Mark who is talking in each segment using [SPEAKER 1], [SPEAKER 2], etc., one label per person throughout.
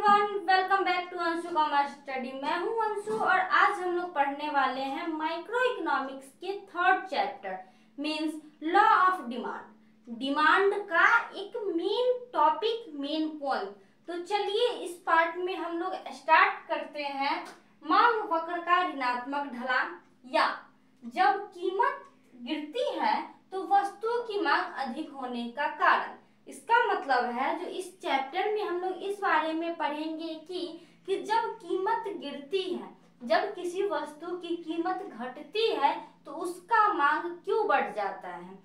[SPEAKER 1] Everyone, welcome back to Anshu commerce study. मैं हूं अंशु और आज हम लोग पढ़ने वाले हैं माइक्रो इकोनॉमिक्स के third chapter means law of demand. Demand का एक मेन टॉपिक, मेन पॉइंट। तो चलिए इस पार्ट में हम लोग स्टार्ट करते हैं मांग वक्र का ऋणात्मक ढलान, या जब कीमत गिरती है तो वस्तुओं की मांग अधिक होने का कारण। इसका मतलब है जो इस चैप्टर में हम लोग इस बारे में पढ़ेंगे कि जब कीमत गिरती है, जब किसी वस्तु की कीमत घटती है तो उसका मांग क्यों बढ़ जाता है,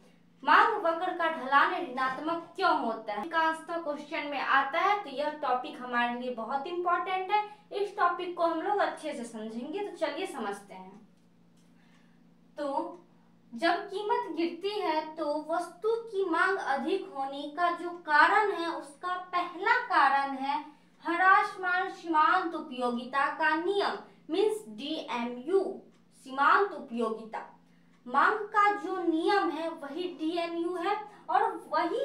[SPEAKER 1] मांग वक्र का ढलान ऋणात्मक क्यों होता है। का आंसर क्वेश्चन में आता है, तो यह टॉपिक हमारे लिए बहुत इंपॉर्टेंट है। इस टॉपिक को हम लोग अच्छे से समझेंगे। तो चलिए समझते हैं। तो जब कीमत गिरती है तो वस्तु की मांग अधिक होने का जो कारण है, उसका पहला कारण है ह्रासमान सीमांत उपयोगिता का नियम मींस DMU, सीमांत उपयोगिता। मांग का जो नियम है वही DMU है और वही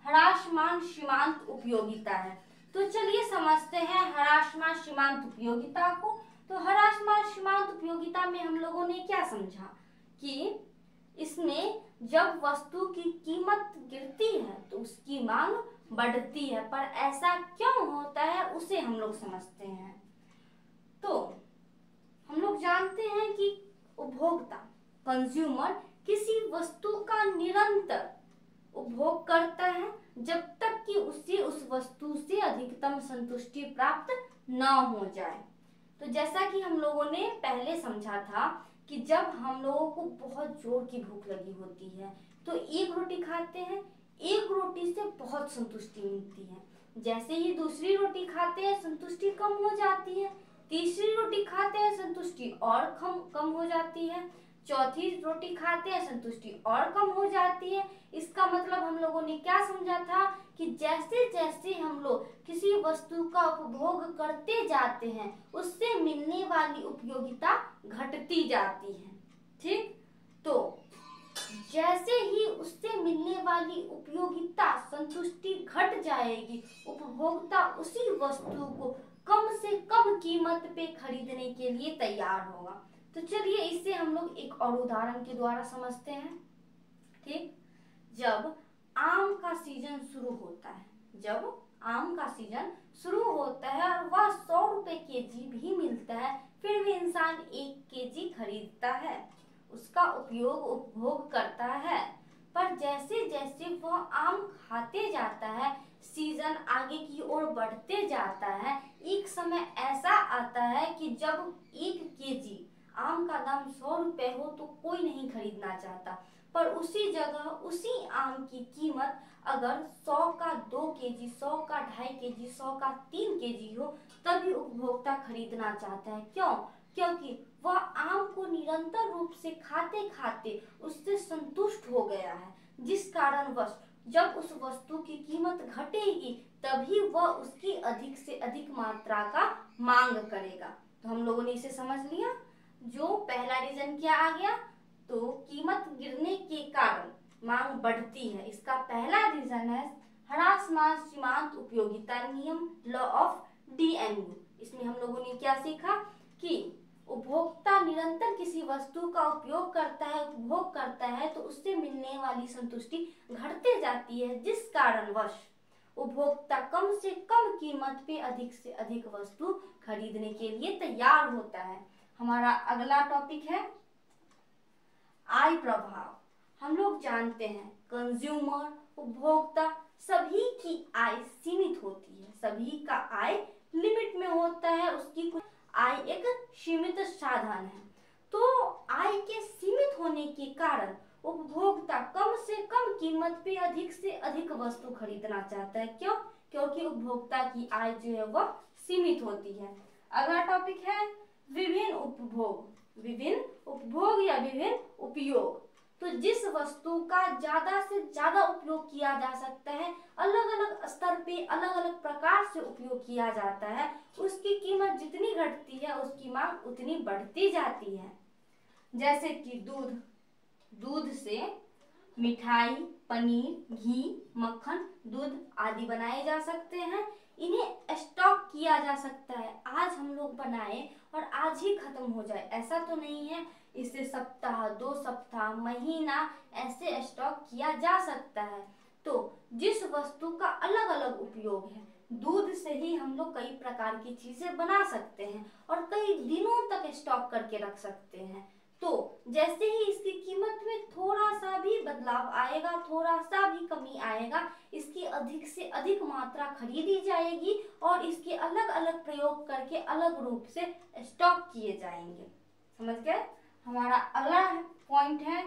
[SPEAKER 1] ह्रासमान सीमांत उपयोगिता है। तो चलिए समझते हैं ह्रासमान सीमांत उपयोगिता को। तो ह्रासमान सीमांत उपयोगिता में हम लोगों ने क्या समझा कि इसमें जब वस्तु की कीमत गिरती है तो उसकी मांग बढ़ती है, पर ऐसा क्यों होता है उसे हम लोग समझते हैं। तो हम लोग जानते हैं कि उपभोक्ता, कंज्यूमर, किसी वस्तु का निरंतर उपभोग करता है जब तक कि उसे उस वस्तु से अधिकतम संतुष्टि प्राप्त न हो जाए। तो जैसा कि हम लोगों ने पहले समझा था कि जब हम लोगों को बहुत जोर की भूख लगी होती है तो एक रोटी खाते हैं, एक रोटी से बहुत संतुष्टि मिलती है। जैसे ही दूसरी रोटी खाते हैं संतुष्टि कम हो जाती है, तीसरी रोटी खाते हैं संतुष्टि और कम हो जाती है, चौथी रोटी खाते हैं संतुष्टि और कम हो जाती है। इसका मतलब हम लोगों ने क्या समझा था कि जैसे जैसे हम लोग किसी वस्तु का उपभोग करते जाते हैं उससे मिलने वाली उपयोगिता घटती जाती है। ठीक, तो जैसे ही उससे मिलने वाली उपयोगिता, संतुष्टि घट जाएगी, उपभोक्ता उसी वस्तु को कम से कम कीमत पे खरीदने के लिए तैयार होगा। तो चलिए इसे हम लोग एक और उदाहरण के द्वारा समझते हैं। ठीक, जब आम का सीजन शुरू होता है, जब आम का सीजन शुरू होता है और वह 100 रुपए केजी भी मिलता है, फिर भी इंसान 1 केजी खरीदता है, उसका उपभोग करता है। पर जैसे जैसे वह आम खाते जाता है, सीजन आगे की ओर बढ़ते जाता है, एक समय ऐसा आता है कि जब 1 केजी आम का दाम 100 रुपए हो तो कोई नहीं खरीदना चाहता, पर उसी जगह उसी आम की कीमत अगर 100 का 2 केजी, 100 का 2.5 केजी, 100 का 3 केजी हो तभी उपभोक्ता खरीदना चाहता है। क्यों? क्योंकि वह आम को निरंतर रूप से खाते खाते उससे संतुष्ट हो गया है, जिस कारणवश जब उस वस्तु की कीमत घटेगी तभी वह उसकी अधिक से अधिक मात्रा का मांग करेगा। तो हम लोगों ने इसे समझ लिया। जो पहला रीजन क्या आ गया, तो कीमत गिरने के कारण मांग बढ़ती है। इसका पहला रीजन है ह्रासमान सीमांत उपयोगिता नियम, लॉ ऑफ DMU। इसमें हम लोगों ने क्या सीखा कि उपभोक्ता निरंतर किसी वस्तु का उपयोग करता है, उपभोग करता है, तो उससे मिलने वाली संतुष्टि घटते जाती है, जिस कारणवश उपभोक्ता कम से कम कीमत पे अधिक से अधिक वस्तु खरीदने के लिए तैयार होता है। हमारा अगला टॉपिक है आय प्रभाव। हम लोग जानते हैं कंज्यूमर, उपभोक्ता, सभी की आय सीमित होती है, सभी का आय लिमिट में होता है, उसकी कुछ आय एक सीमित साधन है। तो आय के सीमित होने के कारण उपभोक्ता कम से कम कीमत पे अधिक से अधिक वस्तु खरीदना चाहता है। क्यों? क्योंकि उपभोक्ता की आय जो है वह सीमित होती है। अगला टॉपिक है विभिन्न उपभोग। विभिन्न उपभोग या विभिन्न उपयोग, तो जिस वस्तु का ज्यादा से ज्यादा उपयोग किया जा सकता है, अलग अलग स्तर पे अलग अलग प्रकार से उपयोग किया जाता है, उसकी कीमत जितनी घटती है उसकी मांग उतनी बढ़ती जाती है। जैसे कि दूध, दूध से मिठाई, पनीर, घी, मक्खन, दूध आदि बनाए जा सकते हैं। इन्हें स्टॉक किया किया जा सकता है, आज हम लोग बनाए और आज ही खत्म हो जाए, ऐसा तो नहीं है। इसे सप्ताह, 2 सप्ताह, महीना ऐसे स्टॉक किया जा सकता है। तो जिस वस्तु का अलग अलग उपयोग है, दूध से ही हम लोग कई प्रकार की चीजें बना सकते हैं और कई दिनों तक स्टॉक करके रख सकते हैं। तो जैसे ही इसकी कीमत में थोड़ा सा भी बदलाव आएगा, थोड़ा सा भी कमी आएगा, इसकी अधिक से अधिक मात्रा खरीदी जाएगी और इसके अलग अलग प्रयोग करके अलग रूप से स्टॉक किए जाएंगे। समझ गए? हमारा अगला पॉइंट है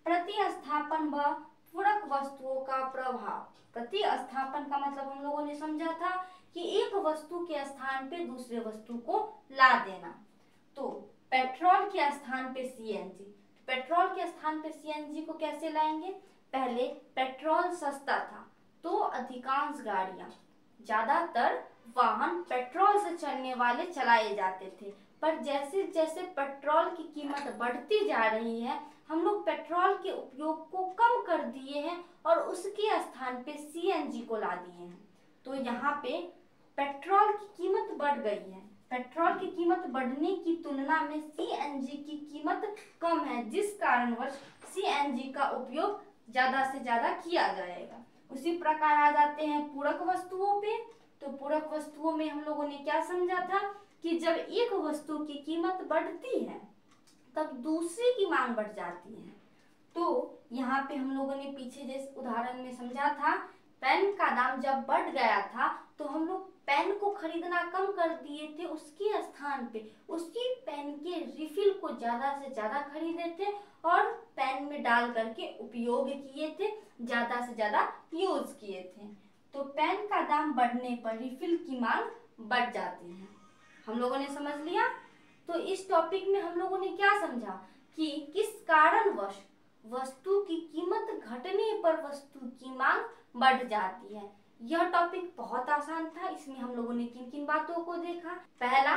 [SPEAKER 1] प्रतिस्थापन व पूरक वस्तुओं का प्रभाव। प्रतिस्थापन का मतलब हम लोगों ने समझा था कि एक वस्तु के स्थान पे दूसरे वस्तु को ला देना। तो पेट्रोल के स्थान पे सीएनजी, पेट्रोल के स्थान पे सीएनजी को कैसे लाएंगे? पहले पेट्रोल सस्ता था तो अधिकांश गाड़ियां, ज्यादातर वाहन पेट्रोल से चलने वाले चलाए जाते थे, पर जैसे जैसे पेट्रोल की कीमत बढ़ती जा रही है, हम लोग पेट्रोल के उपयोग को कम कर दिए हैं और उसके स्थान पे सीएनजी को ला दिए हैं। तो यहाँ पे पेट्रोल की कीमत बढ़ गई है, पेट्रोल की कीमत बढ़ने की तुलना में सीएनजी की कीमत कम है, जिस कारणवश सीएनजी का उपयोग ज्यादा से ज्यादा किया जाएगा। उसी प्रकार आ जाते हैं पूरक वस्तुओं पे। तो पूरक वस्तुओं में हम लोगों ने क्या समझा था कि जब एक वस्तु की कीमत बढ़ती है तब दूसरे की मांग बढ़ जाती है। तो यहाँ पे हम लोगों ने पीछे जिस उदाहरण में समझा था, पेन का दाम जब बढ़ गया था तो हम लोग पेन को खरीदना कम कर दिए थे, उसके स्थान पे उसकी पेन के रिफिल को ज्यादा से ज्यादा खरीदे थे और पेन में डाल करके उपयोग किए थे, ज्यादा से ज्यादा यूज किए थे। तो पेन का दाम बढ़ने पर रिफिल की मांग बढ़ जाती है। हम लोगों ने समझ लिया। तो इस टॉपिक में हम लोगों ने क्या समझा कि किस कारणवश वस्तु की कीमत घटने पर वस्तु की मांग बढ़ जाती है। यह टॉपिक बहुत आसान था। इसमें हम लोगों ने किन किन बातों को देखा? पहला,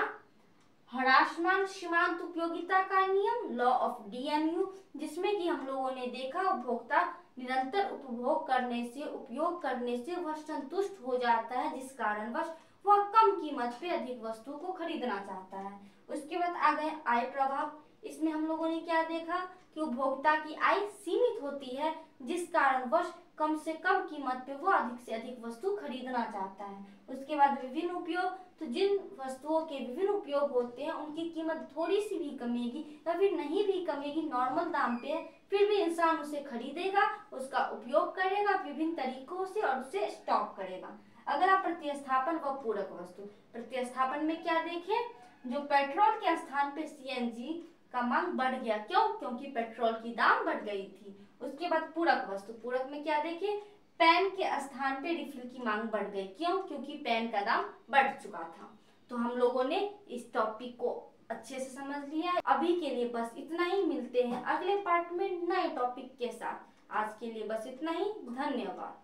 [SPEAKER 1] ह्रासमान सीमांत उपयोगिता का नियम, लॉ ऑफ डीएमयू, जिसमें कि हम लोगों ने देखा उपभोक्ता निरंतर उपभोग करने से, उपयोग करने से वह संतुष्ट हो जाता है, जिस कारणवश वह कम कीमत पे अधिक वस्तु को खरीदना चाहता है। उसके बाद आ गए आय प्रभाव। इसमें हम लोगों ने क्या देखा कि उपभोक्ता की आय सीमित होती है, जिस कारणवश कम से कम कीमत पे वो अधिक से अधिक वस्तु खरीदना चाहता है। उसके बाद विभिन्न उपयोग, तो जिन वस्तुओं के विभिन्न उपयोग होते हैं उनकी कीमत थोड़ी सी भी कमेगी या फिर नहीं भी कमेगी, नॉर्मल दाम पे, फिर भी इंसान उसे खरीदेगा, उसका उपयोग करेगा विभिन्न तरीकों से और उसे स्टॉक करेगा। अगला प्रतिस्थापन व पूरक वस्तु। प्रतिस्थापन में क्या देखें? जो पेट्रोल के स्थान पे सीएनजी का मांग बढ़ गया, क्यों? क्योंकि पेट्रोल की दाम बढ़ गई थी। उसके बाद पूरक वस्तु, पूरक में क्या देखें? पेन के स्थान पे रिफिल की मांग बढ़ गई, क्यों? क्योंकि पेन का दाम बढ़ चुका था। तो हम लोगों ने इस टॉपिक को अच्छे से समझ लिया है। अभी के लिए बस इतना ही, मिलते हैं अगले पार्ट में नए टॉपिक के साथ। आज के लिए बस इतना ही, धन्यवाद।